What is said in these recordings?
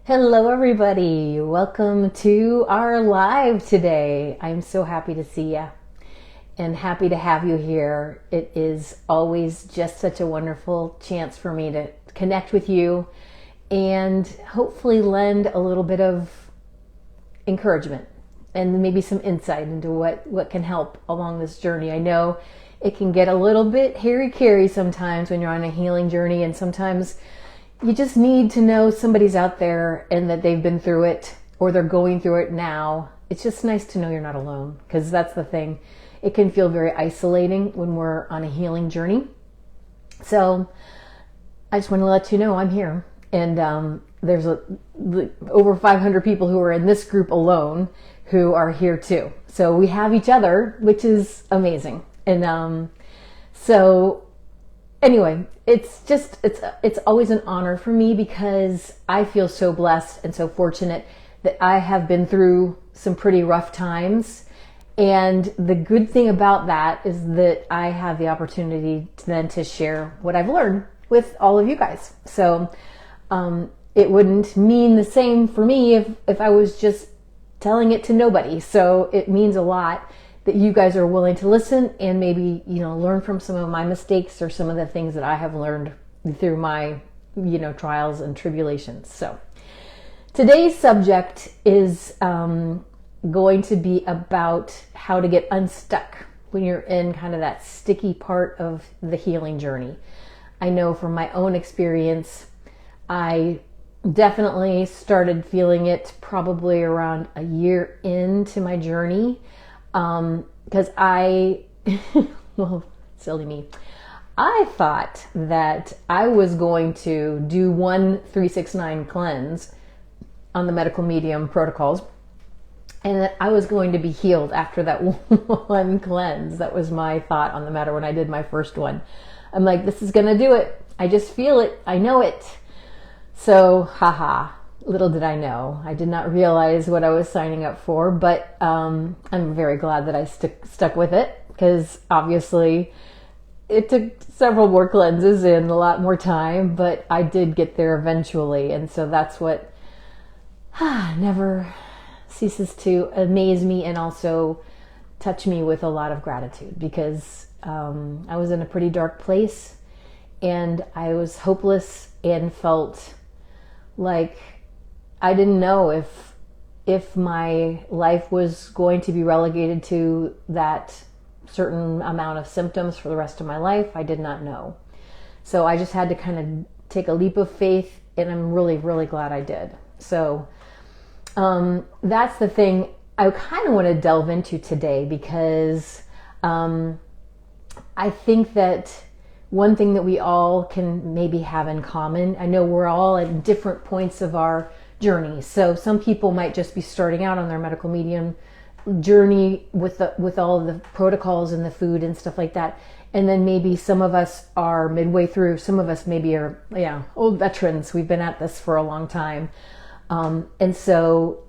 Hello everybody, welcome to our live today. I'm so happy to see you and happy to have you here. It is always just such a wonderful chance for me to connect with you and hopefully lend a little bit of encouragement and maybe some insight into what can help along this journey. I know it can get a little bit hairy-carry sometimes when you're on a healing journey, and sometimes you just need to know somebody's out there and that they've been through it or they're going through it now. It's just nice to know you're not alone, because that's the thing. It can feel very isolating when we're on a healing journey. So I just want to let you know I'm here. And there's over 500 people who are in this group alone who are here too. So we have each other, which is amazing. And so anyway, it's always an honor for me, because I feel so blessed and so fortunate that I have been through some pretty rough times. And the good thing about that is that I have the opportunity to share what I've learned with all of you guys. So it wouldn't mean the same for me if I was just telling it to nobody. So it means a lot that you guys are willing to listen and maybe, learn from some of my mistakes or some of the things that I have learned through my, trials and tribulations. So today's subject is going to be about how to get unstuck when you're in kind of that sticky part of the healing journey. I know from my own experience, I definitely started feeling it probably around a year into my journey. Because well, silly me, I thought that I was going to do 1-3-6-9 cleanse on the medical medium protocols, and that I was going to be healed after that one cleanse. That was my thought on the matter when I did my first one. I'm like, this is going to do it. I just feel it. I know it. So, haha. Little did I know. I did not realize what I was signing up for, but I'm very glad that I stuck with it, because obviously it took several more cleanses and a lot more time, but I did get there eventually. And so that's what never ceases to amaze me and also touch me with a lot of gratitude, because I was in a pretty dark place and I was hopeless and felt like I didn't know if my life was going to be relegated to that certain amount of symptoms for the rest of my life. I did not know. So I just had to kind of take a leap of faith, and I'm really, really glad I did. So that's the thing I kind of want to delve into today, because I think that one thing that we all can maybe have in common, I know we're all at different points of our journey. So some people might just be starting out on their medical medium journey with all of the protocols and the food and stuff like that. And then maybe some of us are midway through. Some of us maybe are, old veterans. We've been at this for a long time. And so,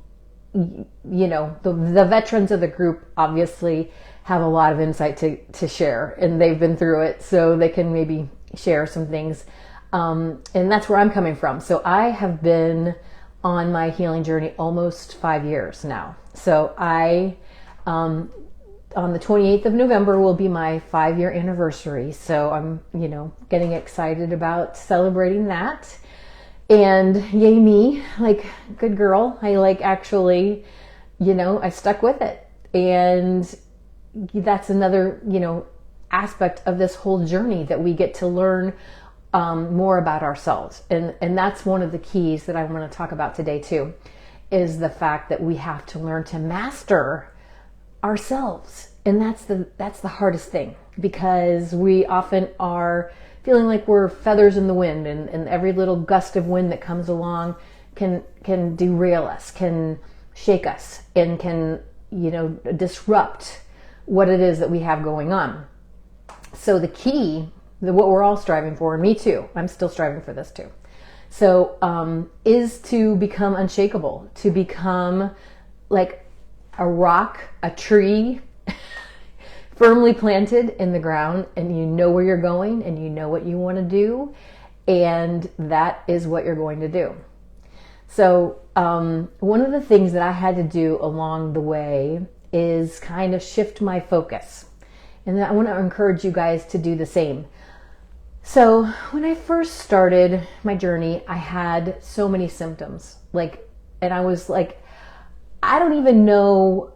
the veterans of the group obviously have a lot of insight to share, and they've been through it, so they can maybe share some things. And that's where I'm coming from. So I have been on my healing journey almost 5 years now. So I, on the 28th of November will be my 5-year anniversary. So I'm, getting excited about celebrating that. And yay me, like, good girl. I actually, I stuck with it. And that's another, aspect of this whole journey, that we get to learn more about ourselves. And that's one of the keys that I want to talk about today too, is the fact that we have to learn to master ourselves. And that's the hardest thing, because we often are feeling like we're feathers in the wind, and every little gust of wind that comes along can derail us, can shake us, and can, disrupt what it is that we have going on. So the key, what we're all striving for, and me too, I'm still striving for this too, so is to become unshakable, to become like a rock, a tree, firmly planted in the ground, and you know where you're going, and you know what you want to do, and that is what you're going to do. So one of the things that I had to do along the way is kind of shift my focus. And I want to encourage you guys to do the same. So when I first started my journey, I had so many symptoms. And I was like, I don't even know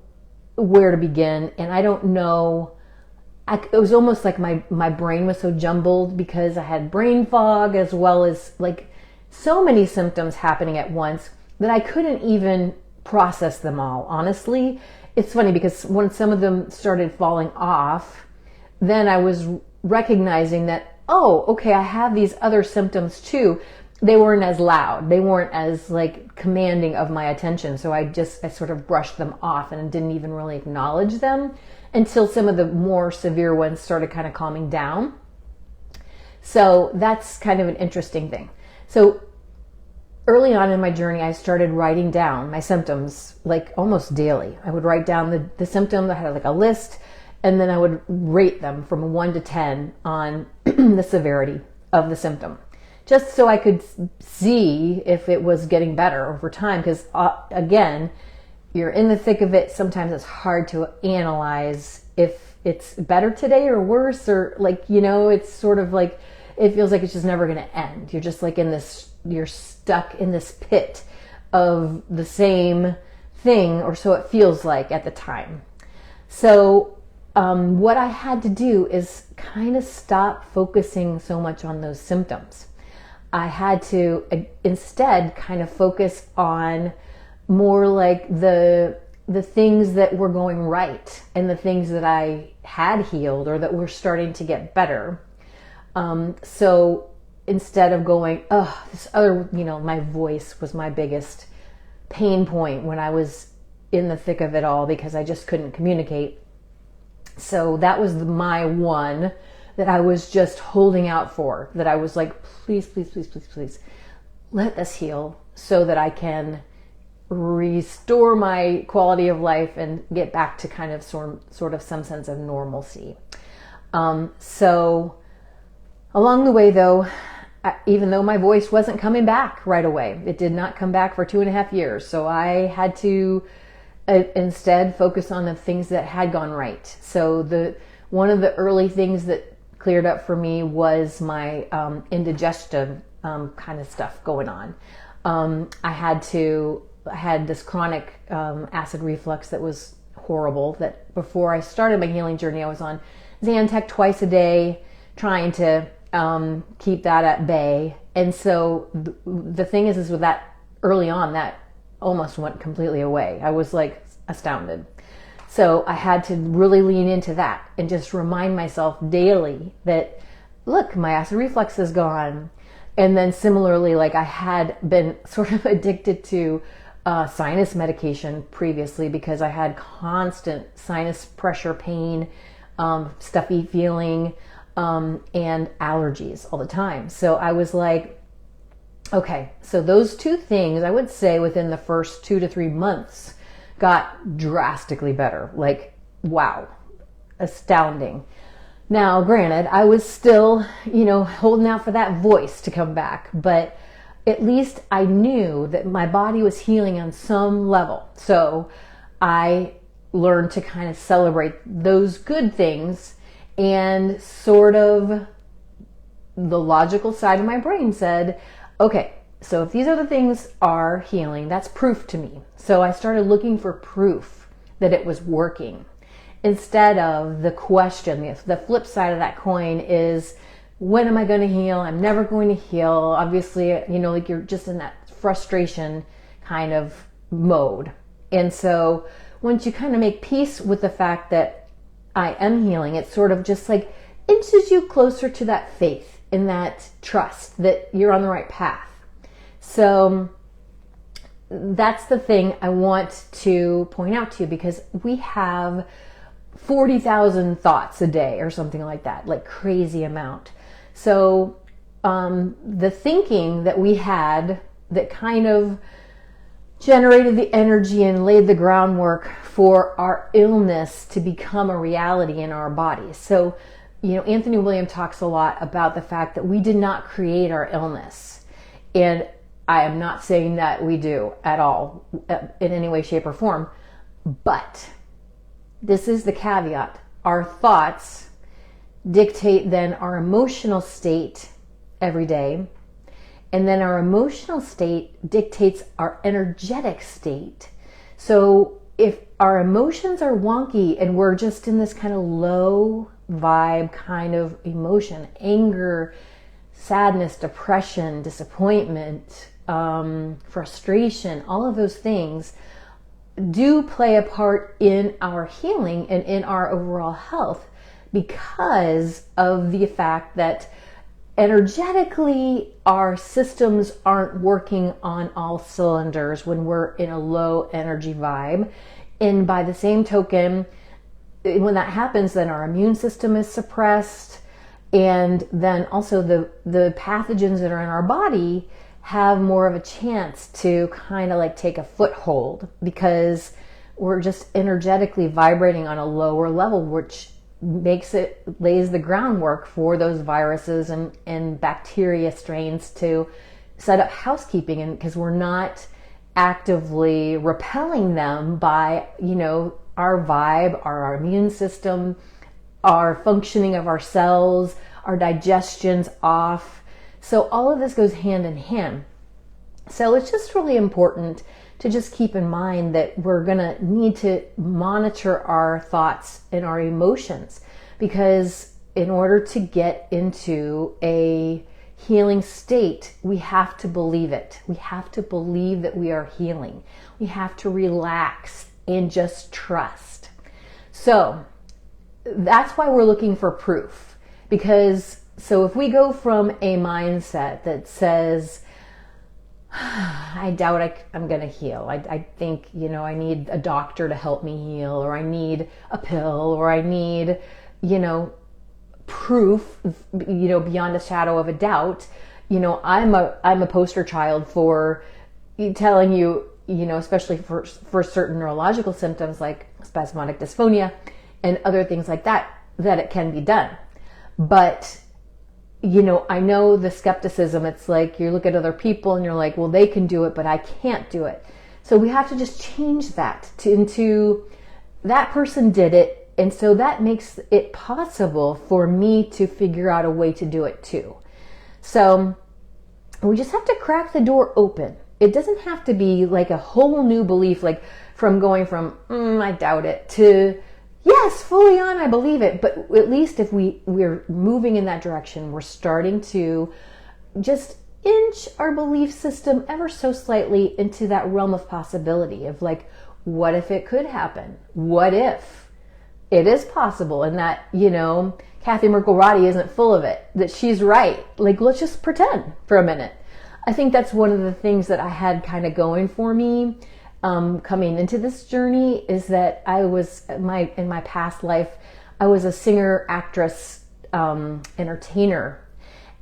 where to begin. And I don't know, it was almost like my brain was so jumbled because I had brain fog as well as like so many symptoms happening at once that I couldn't even process them all. Honestly, it's funny because when some of them started falling off, then I was recognizing that, oh, okay, I have these other symptoms too. They weren't as loud. They weren't as like commanding of my attention. So I sort of brushed them off and didn't even really acknowledge them until some of the more severe ones started kind of calming down. So that's kind of an interesting thing. So early on in my journey, I started writing down my symptoms like almost daily. I would write down the symptoms. I had like a list, and then I would rate them from 1 to 10 on the severity of the symptom, just so I could see if it was getting better over time. Because again, you're in the thick of it. Sometimes it's hard to analyze if it's better today or worse, or it's sort of like, it feels like it's just never going to end. You're just like you're stuck in this pit of the same thing, or so it feels like at the time. So what I had to do is kind of stop focusing so much on those symptoms. I had to instead kind of focus on more like the things that were going right and the things that I had healed or that were starting to get better. So instead of going, this other, my voice was my biggest pain point when I was in the thick of it all because I just couldn't communicate. So that was my one that I was just holding out for, that I was like, please, please, please, please, please, let this heal so that I can restore my quality of life and get back to kind of sort of some sense of normalcy. So along the way though, even though my voice wasn't coming back right away, it did not come back for 2.5 years. So I had to instead focus on the things that had gone right. So one of the early things that cleared up for me was my indigestion kind of stuff going on. I had this chronic acid reflux that was horrible, that before I started my healing journey, I was on Zantac twice a day, trying to keep that at bay. And so the thing is with that early on, that almost went completely away. I was like astounded. So I had to really lean into that and just remind myself daily that, look, my acid reflux is gone. And then similarly, like I had been sort of addicted to sinus medication previously because I had constant sinus pressure, pain, stuffy feeling, and allergies all the time. So I was like, okay, so those two things, I would say within the first 2 to 3 months got drastically better. Like, wow, astounding. Now, granted, I was still, holding out for that voice to come back, but at least I knew that my body was healing on some level. So I learned to kind of celebrate those good things, and sort of the logical side of my brain said, okay, so if these other things are healing, that's proof to me. So I started looking for proof that it was working instead of the question. The flip side of that coin is, when am I going to heal? I'm never going to heal. Obviously, like you're just in that frustration kind of mode. And so once you kind of make peace with the fact that I am healing, it sort of just like inches you closer to that faith and that trust that you're on the right path. So that's the thing I want to point out to you, because we have 40,000 thoughts a day or something like that, like crazy amount. So the thinking that we had that kind of generated the energy and laid the groundwork for our illness to become a reality in our bodies. So, Anthony William talks a lot about the fact that we did not create our illness. And I am not saying that we do at all in any way, shape, or form. But this is the caveat. Our thoughts dictate then our emotional state every day. And then our emotional state dictates our energetic state. So if our emotions are wonky and we're just in this kind of low vibe kind of emotion, anger, sadness, depression, disappointment, frustration, all of those things do play a part in our healing and in our overall health, because of the fact that energetically our systems aren't working on all cylinders when we're in a low energy vibe. And by the same token, when that happens, then our immune system is suppressed, and then also the pathogens that are in our body have more of a chance to kind of like take a foothold, because we're just energetically vibrating on a lower level, which lays the groundwork for those viruses and bacteria strains to set up housekeeping. And because we're not actively repelling them by, our vibe, our immune system, our functioning of our cells, our digestion's off. So all of this goes hand in hand. So it's just really important to just keep in mind that we're going to need to monitor our thoughts and our emotions, because in order to get into a healing state, we have to believe it. We have to believe that we are healing. We have to relax and just trust. So that's why we're looking for proof, because so if we go from a mindset that says, I doubt I'm going to heal. I think, I need a doctor to help me heal, or I need a pill, or I need, proof, beyond a shadow of a doubt. I'm a poster child for telling you, especially for certain neurological symptoms like spasmodic dysphonia and other things like that it can be done. But I know the skepticism. It's like you look at other people and you're like, well, they can do it, but I can't do it. So we have to just change that into that person did it. And so that makes it possible for me to figure out a way to do it too. So we just have to crack the door open. It doesn't have to be like a whole new belief, like from going from, I doubt it, to yes, fully on, I believe it. But at least if we're moving in that direction, we're starting to just inch our belief system ever so slightly into that realm of possibility of like, what if it could happen? What if it is possible? And that, Kathy Merkel-Roddy isn't full of it, that she's right. Like, let's just pretend for a minute. I think that's one of the things that I had kind of going for me coming into this journey, is that I was in my past life, I was a singer, actress, entertainer.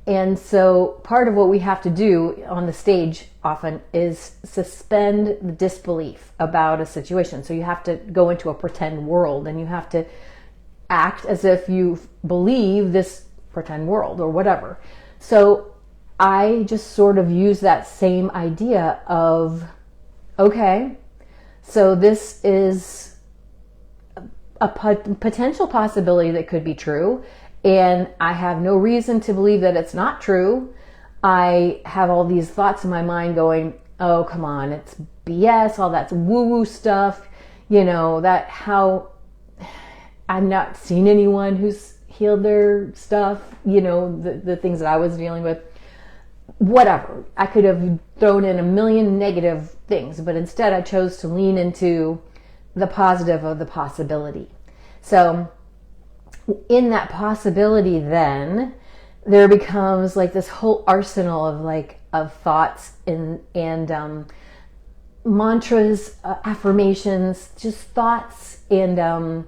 And so part of what we have to do on the stage often is suspend the disbelief about a situation. So you have to go into a pretend world and you have to act as if you believe this pretend world or whatever. So I just sort of use that same idea of, okay, so this is a potential possibility that could be true. And I have no reason to believe that it's not true. I have all these thoughts in my mind going, oh, come on, it's BS, all that's woo-woo stuff. That how I've not seen anyone who's healed their stuff, the things that I was dealing with. Whatever. I could have thrown in a million negative things, but instead I chose to lean into the positive of the possibility. So in that possibility, then there becomes like this whole arsenal of thoughts and mantras, affirmations, just thoughts and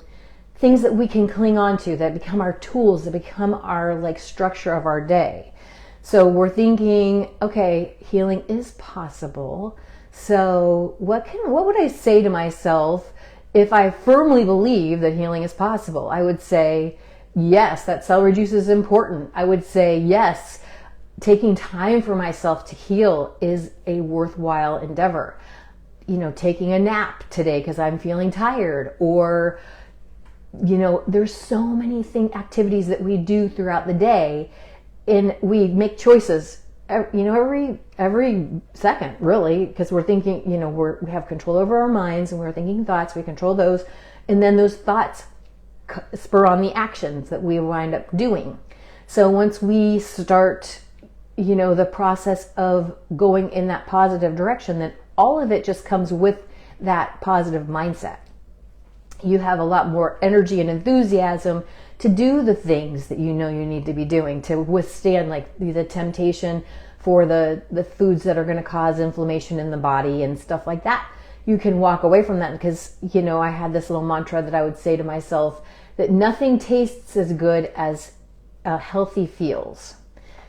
things that we can cling on to, that become our tools, that become our structure of our day. So we're thinking, okay, healing is possible. So what would I say to myself if I firmly believe that healing is possible? I would say, yes, that celery juice is important. I would say, yes, taking time for myself to heal is a worthwhile endeavor. Taking a nap today because I'm feeling tired, or, there's so many activities that we do throughout the day, and we make choices, every second, really, because we're thinking, we have control over our minds, and we're thinking thoughts, we control those, and then those thoughts spur on the actions that we wind up doing. So once we start, the process of going in that positive direction, then all of it just comes with that positive mindset. You have a lot more energy and enthusiasm to do the things that you need to be doing, to withstand like the temptation for the foods that are going to cause inflammation in the body and stuff like that. You can walk away from that because, I had this little mantra that I would say to myself, that nothing tastes as good as healthy feels.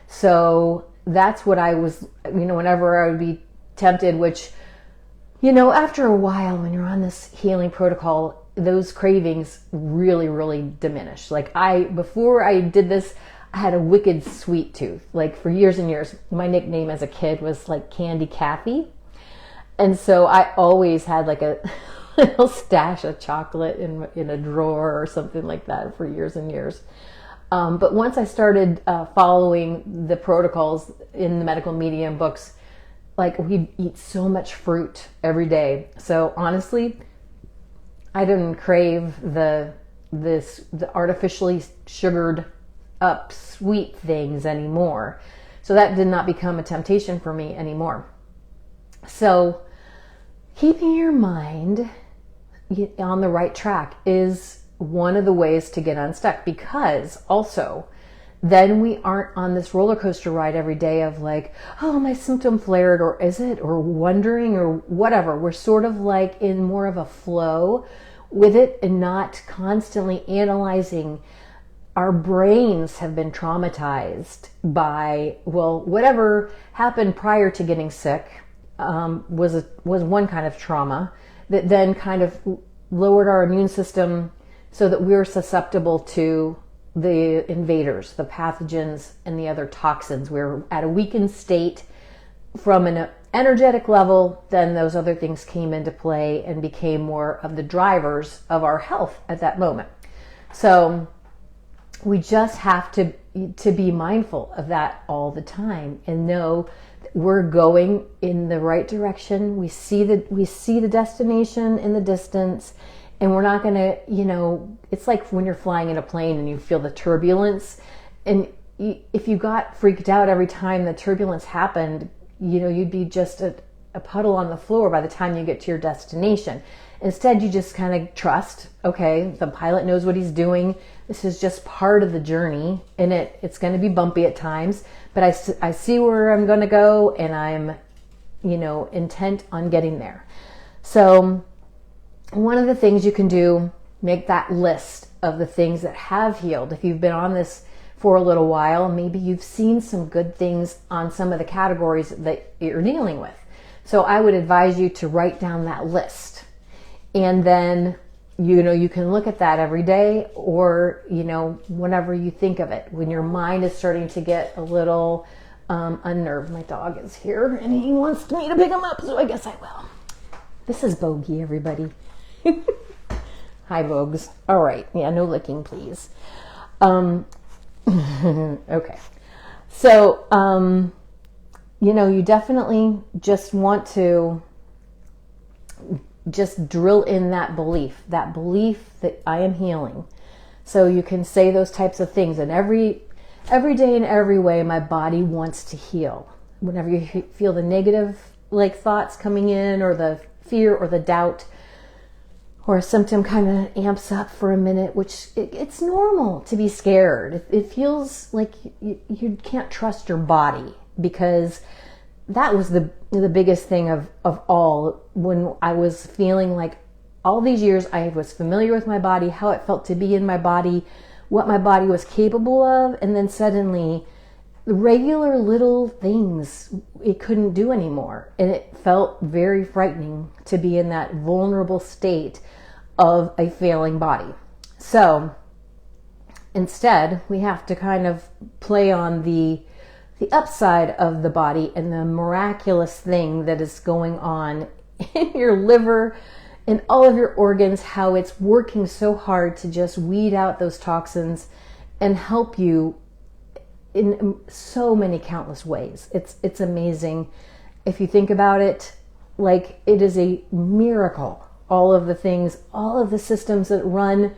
So that's what I was, whenever I would be tempted, which, after a while when you're on this healing protocol, those cravings really, really diminish. Like before I did this, I had a wicked sweet tooth. Like for years and years, my nickname as a kid was like Candy Kathy. And so I always had like a little stash of chocolate in a drawer or something like that for years and years. But once I started following the protocols in the medical medium books, like we eat so much fruit every day. So honestly, I didn't crave the artificially sugared up sweet things anymore. So that did not become a temptation for me anymore. So keeping your mind on the right track is one of the ways to get unstuck, because also then we aren't on this roller coaster ride every day of like, oh, my symptom flared, or is it, or wondering, or whatever. We're sort of like in more of a flow with it and not constantly analyzing. Our brains have been traumatized by, whatever happened prior to getting sick was one kind of trauma that then kind of lowered our immune system so that we're susceptible to the invaders, the pathogens, and the other toxins. We're at a weakened state from an energetic level. Then those other things came into play and became more of the drivers of our health at that moment. So we just have to be mindful of that all the time and know that we're going in the right direction. We see the destination in the distance, and we're not going to, it's like when you're flying in a plane and you feel the turbulence, and if you got freaked out every time the turbulence happened, you'd be just a puddle on the floor by the time you get to your destination. Instead, you just kind of trust, okay, the pilot knows what he's doing. This is just part of the journey, and it's going to be bumpy at times, but I see where I'm going to go, and I'm, intent on getting there. So one of the things you can do, make that list of the things that have healed. If you've been on this for a little while, maybe you've seen some good things on some of the categories that you're dealing with. So I would advise you to write down that list. And then, you can look at that every day, or, whenever you think of it, when your mind is starting to get a little unnerved. My dog is here and he wants me to pick him up, so I guess I will. This is Bogey, everybody. Hi, Bogues. All right. Yeah, no licking, please. Okay. So, you definitely just want to just drill in that belief that I am healing. So you can say those types of things, and every day in every way, my body wants to heal. Whenever you feel the negative thoughts coming in, or the fear or the doubt, or a symptom kind of amps up for a minute, which it's normal to be scared. It feels like you can't trust your body, because that was the biggest thing of all. When I was feeling like all these years I was familiar with my body, how it felt to be in my body, what my body was capable of, and then suddenly the regular little things it couldn't do anymore. And it felt very frightening to be in that vulnerable state of a failing body. So instead, we have to kind of play on the the upside of the body and the miraculous thing that is going on in your liver and all of your organs, how it's working so hard to just weed out those toxins and help you in so many countless ways. It's amazing. If you think about it, like, it is a miracle. All of the things, all of the systems that run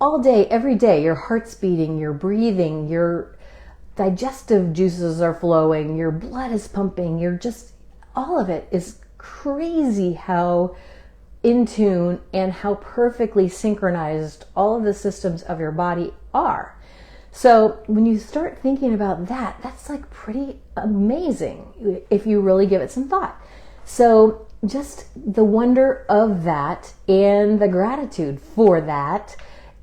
all day, every day, your heart's beating, you're breathing, your digestive juices are flowing, your blood is pumping, you're just, all of it is crazy how in tune and how perfectly synchronized all of the systems of your body are. So when you start thinking about that, that's like pretty amazing if you really give it some thought. So just the wonder of that and the gratitude for that,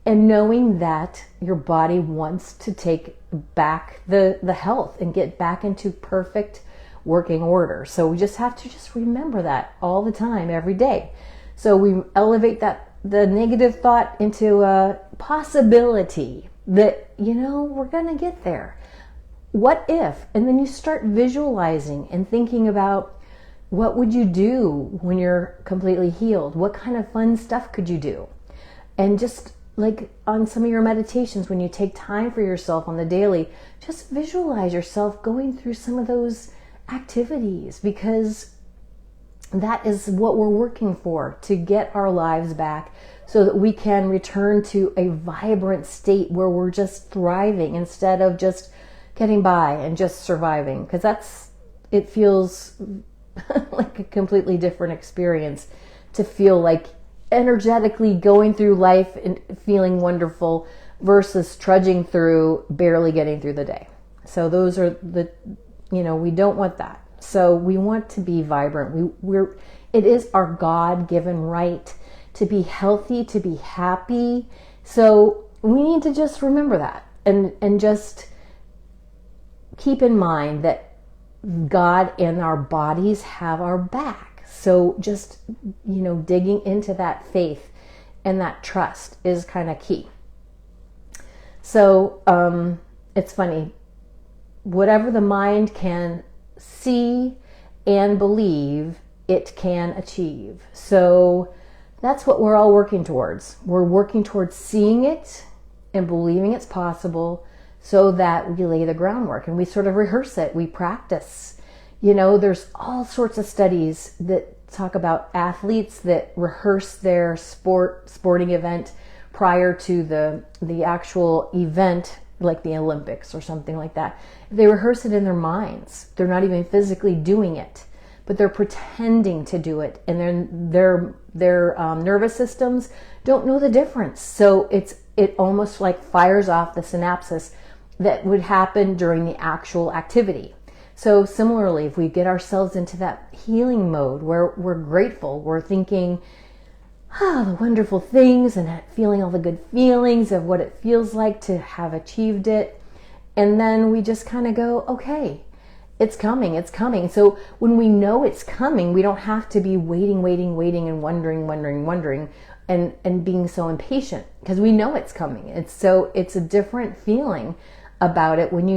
and knowing that your body wants to take back the health and get back into perfect working order. So we just have to just remember that all the time, every day. So we elevate the negative thought into a possibility that, we're going to get there. What if? And then you start visualizing and thinking about, what would you do when you're completely healed? What kind of fun stuff could you do? And just like on some of your meditations, when you take time for yourself on the daily, just visualize yourself going through some of those activities, because that is what we're working for, to get our lives back so that we can return to a vibrant state where we're just thriving instead of just getting by and just surviving, because it feels like a completely different experience to feel like energetically going through life and feeling wonderful versus trudging through, barely getting through the day. So those are we don't want that. So we want to be vibrant. It is our God-given right to be healthy, to be happy. So we need to just remember that and just keep in mind that God and our bodies have our back. So just, digging into that faith and that trust is kind of key. So it's funny, whatever the mind can see and believe, it can achieve. So that's what we're all working towards. We're working towards seeing it and believing it's possible, so that we lay the groundwork and we sort of rehearse it, we practice. There's all sorts of studies that talk about athletes that rehearse their sporting event prior to the actual event, like the Olympics or something like that. They rehearse it in their minds. They're not even physically doing it, but they're pretending to do it, and then their nervous systems don't know the difference. So it almost like fires off the synapses that would happen during the actual activity. So similarly, if we get ourselves into that healing mode where we're grateful, we're thinking, the wonderful things and feeling all the good feelings of what it feels like to have achieved it. And then we just kind of go, okay, it's coming, it's coming. So when we know it's coming, we don't have to be waiting and wondering and being so impatient, because we know it's coming. It's a different feeling about it when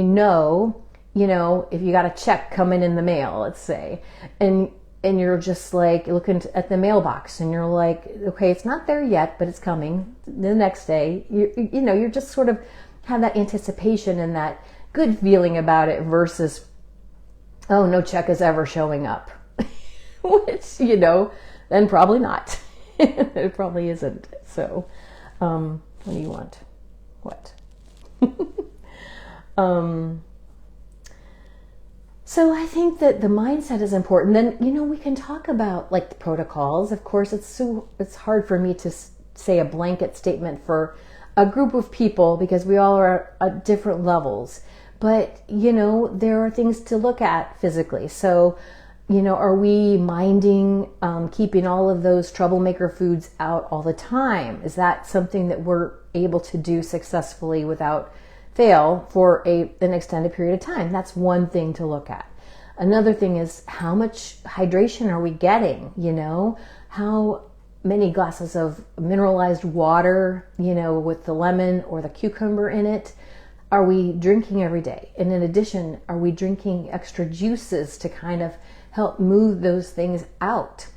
if you got a check coming in the mail, let's say, and you're just like looking at the mailbox and you're like, okay, it's not there yet, but it's coming the next day. You're just sort of have that anticipation and that good feeling about it versus, oh, no check is ever showing up, which, then probably not. It probably isn't. So, what do you want? What? So I think that the mindset is important. Then, we can talk about like the protocols. Of course, it's hard for me to say a blanket statement for a group of people because we all are at different levels. But, there are things to look at physically. So, are we minding keeping all of those troublemaker foods out all the time? Is that something that we're able to do successfully without fail for an extended period of time? That's one thing to look at. Another thing is, how much hydration are we getting? How many glasses of mineralized water, with the lemon or the cucumber in it? are we drinking every day? And in addition, are we drinking extra juices to kind of help move those things out?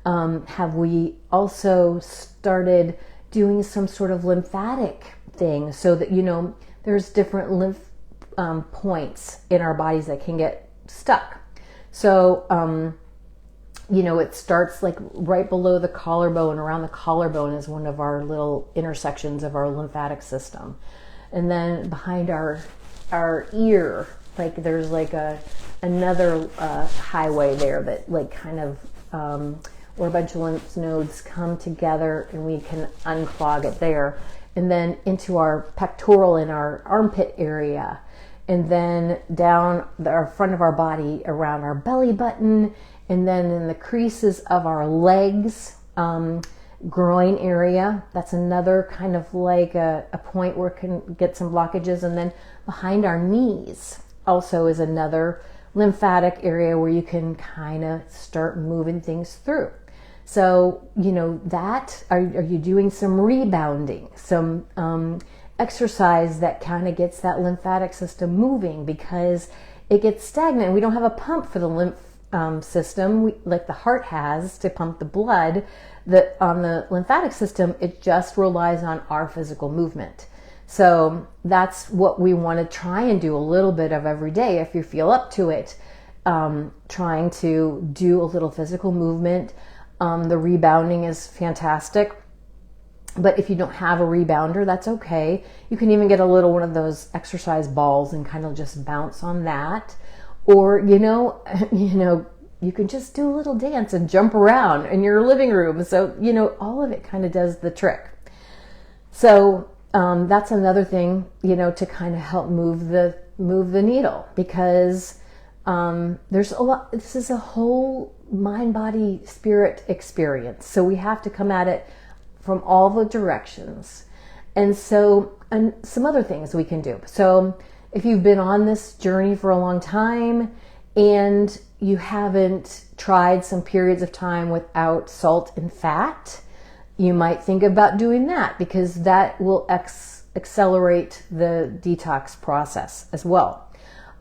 Have we also started doing some sort of lymphatic thing so that, there's different lymph points in our bodies that can get stuck. So, it starts like right below the collarbone. Around the collarbone is one of our little intersections of our lymphatic system. And then behind our ear, like there's like another highway there that like kind of, where a bunch of lymph nodes come together and we can unclog it there. And then into our pectoral and our armpit area. And then down our front of our body around our belly button. And then in the creases of our legs, groin area. That's another kind of like a point where it can get some blockages. And then behind our knees also is another lymphatic area where you can kind of start moving things through. So, are you doing some rebounding, some exercise that kind of gets that lymphatic system moving, because it gets stagnant. We don't have a pump for the lymph system like the heart has to pump the blood. On the lymphatic system, it just relies on our physical movement. So that's what we want to try and do a little bit of every day if you feel up to it. Trying to do a little physical movement. The rebounding is fantastic. But if you don't have a rebounder, that's okay. You can even get a little one of those exercise balls and kind of just bounce on that. Or, you can just do a little dance and jump around in your living room. So, all of it kind of does the trick. So that's another thing, to kind of help move the needle, because there's a lot. This is a whole mind, body, spirit experience. So we have to come at it from all the directions. And so, and some other things we can do. So if you've been on this journey for a long time and you haven't tried some periods of time without salt and fat, you might think about doing that, because that will accelerate the detox process as well.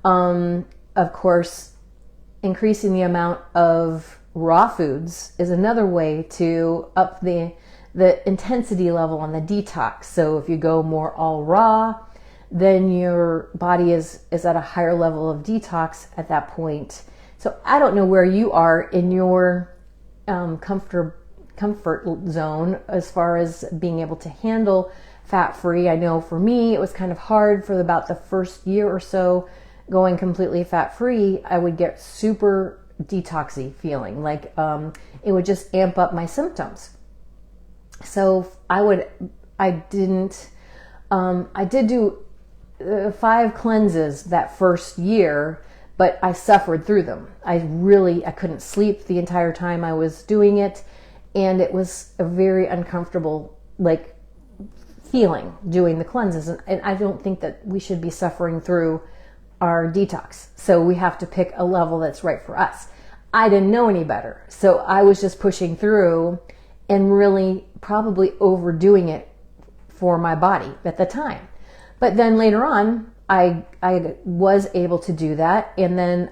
Of course, increasing the amount of raw foods is another way to up the intensity level on the detox. So if you go more all raw, then your body is at a higher level of detox at that point. So I don't know where you are in your comfort zone as far as being able to handle fat-free. I know for me, it was kind of hard for about the first year or so going completely fat-free. I would get super detoxy feeling, like it would just amp up my symptoms. So I did do 5 cleanses that first year, but I suffered through them. I couldn't sleep the entire time I was doing it. And it was a very uncomfortable, feeling doing the cleanses. And I don't think that we should be suffering through our detox. So we have to pick a level that's right for us. I didn't know any better. So I was just pushing through and really probably overdoing it for my body at the time. But then later on, I was able to do that. And then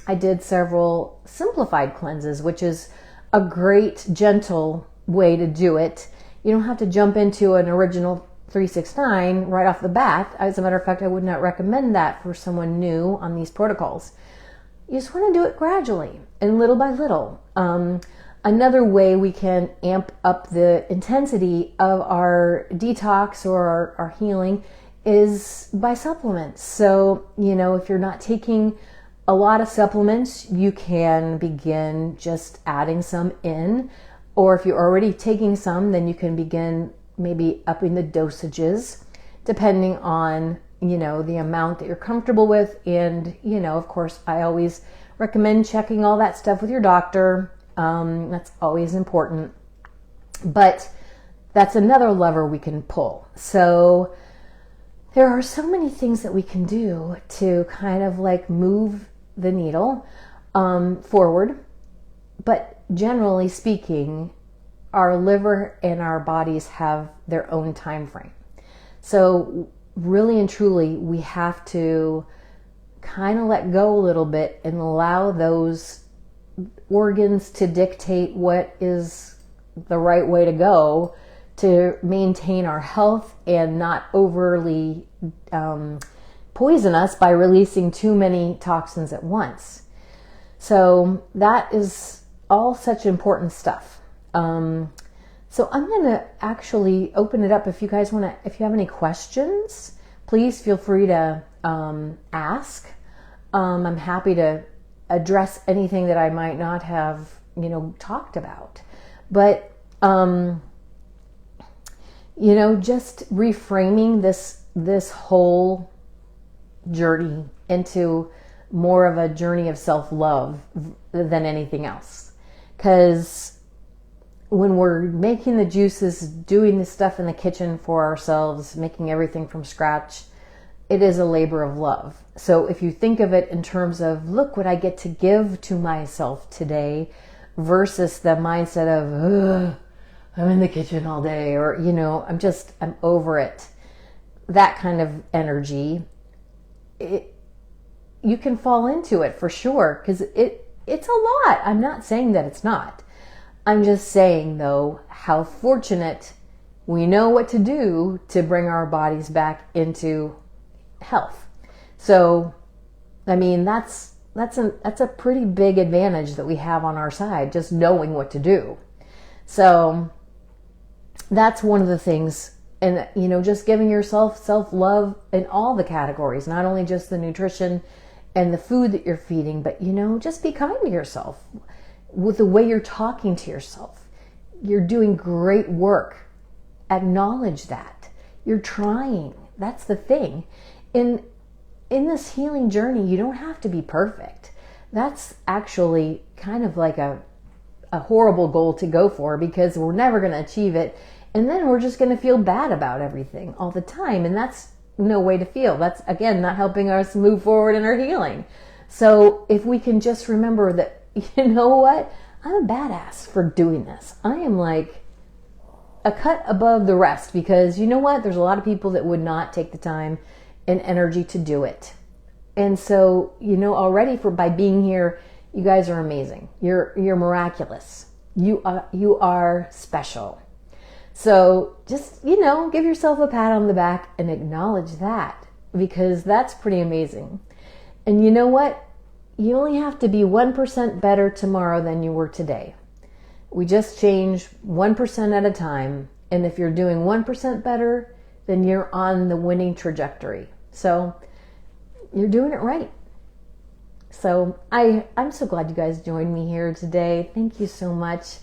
I did several simplified cleanses, which is a great, gentle way to do it. You don't have to jump into an original 369 right off the bat. As a matter of fact, I would not recommend that for someone new on these protocols. You just want to do it gradually and little by little. Another way we can amp up the intensity of our detox or our healing is by supplements. So, if you're not taking a lot of supplements, you can begin just adding some in. Or if you're already taking some, then you can begin maybe upping the dosages depending on, the amount that you're comfortable with. And, of course, I always recommend checking all that stuff with your doctor. That's always important. But that's another lever we can pull. So there are so many things that we can do to kind of move the needle forward. But generally speaking, our liver and our bodies have their own time frame. So really and truly, we have to kind of let go a little bit and allow those organs to dictate what is the right way to go to maintain our health and not overly poison us by releasing too many toxins at once. So that is all such important stuff. So I'm going to actually open it up. If you guys want to, if you have any questions, please feel free to ask. I'm happy to address anything that I might not have, talked about. But, just reframing this whole journey into more of a journey of self-love than anything else. Because when we're making the juices, doing the stuff in the kitchen for ourselves, making everything from scratch, it is a labor of love. So if you think of it in terms of, look what I get to give to myself today, versus the mindset of, I'm in the kitchen all day, or, I'm over it. That kind of energy, you can fall into it for sure, because it's a lot. I'm not saying that it's not. I'm just saying, though, how fortunate we know what to do to bring our bodies back into health. So, I mean, that's a pretty big advantage that we have on our side, just knowing what to do. So that's one of the things. And, just giving yourself self-love in all the categories, not only just the nutrition and the food that you're feeding, but, just be kind to yourself with the way you're talking to yourself. You're doing great work. Acknowledge that. You're trying. That's the thing. In this healing journey, you don't have to be perfect. That's actually kind of like a horrible goal to go for, because we're never going to achieve it. And then we're just going to feel bad about everything all the time. And that's no way to feel. That's, again, not helping us move forward in our healing. So if we can just remember that, you know what? I'm a badass for doing this. I am like a cut above the rest, because you know what? There's a lot of people that would not take the time and energy to do it. And so, already by being here, you guys are amazing. You're miraculous. You are special. So just, give yourself a pat on the back and acknowledge that, because that's pretty amazing. And you know what? You only have to be 1% better tomorrow than you were today. We just change 1% at a time. And if you're doing 1% better, then you're on the winning trajectory. So you're doing it right. So I'm so glad you guys joined me here today. Thank you so much.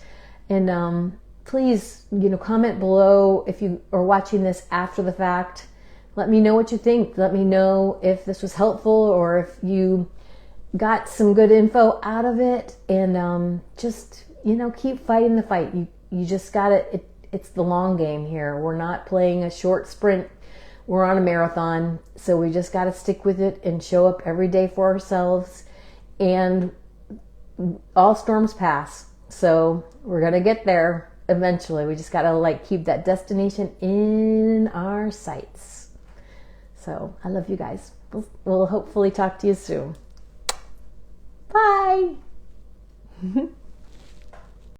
And please, comment below if you are watching this after the fact. Let me know what you think. Let me know if this was helpful, or if you got some good info out of it. And just, keep fighting the fight. You just gotta, it's the long game here. We're not playing a short sprint. We're on a marathon. So we just gotta stick with it and show up every day for ourselves. And all storms pass. So we're gonna get there eventually. We just gotta keep that destination in our sights. So I love you guys. We'll hopefully talk to you soon. Bye.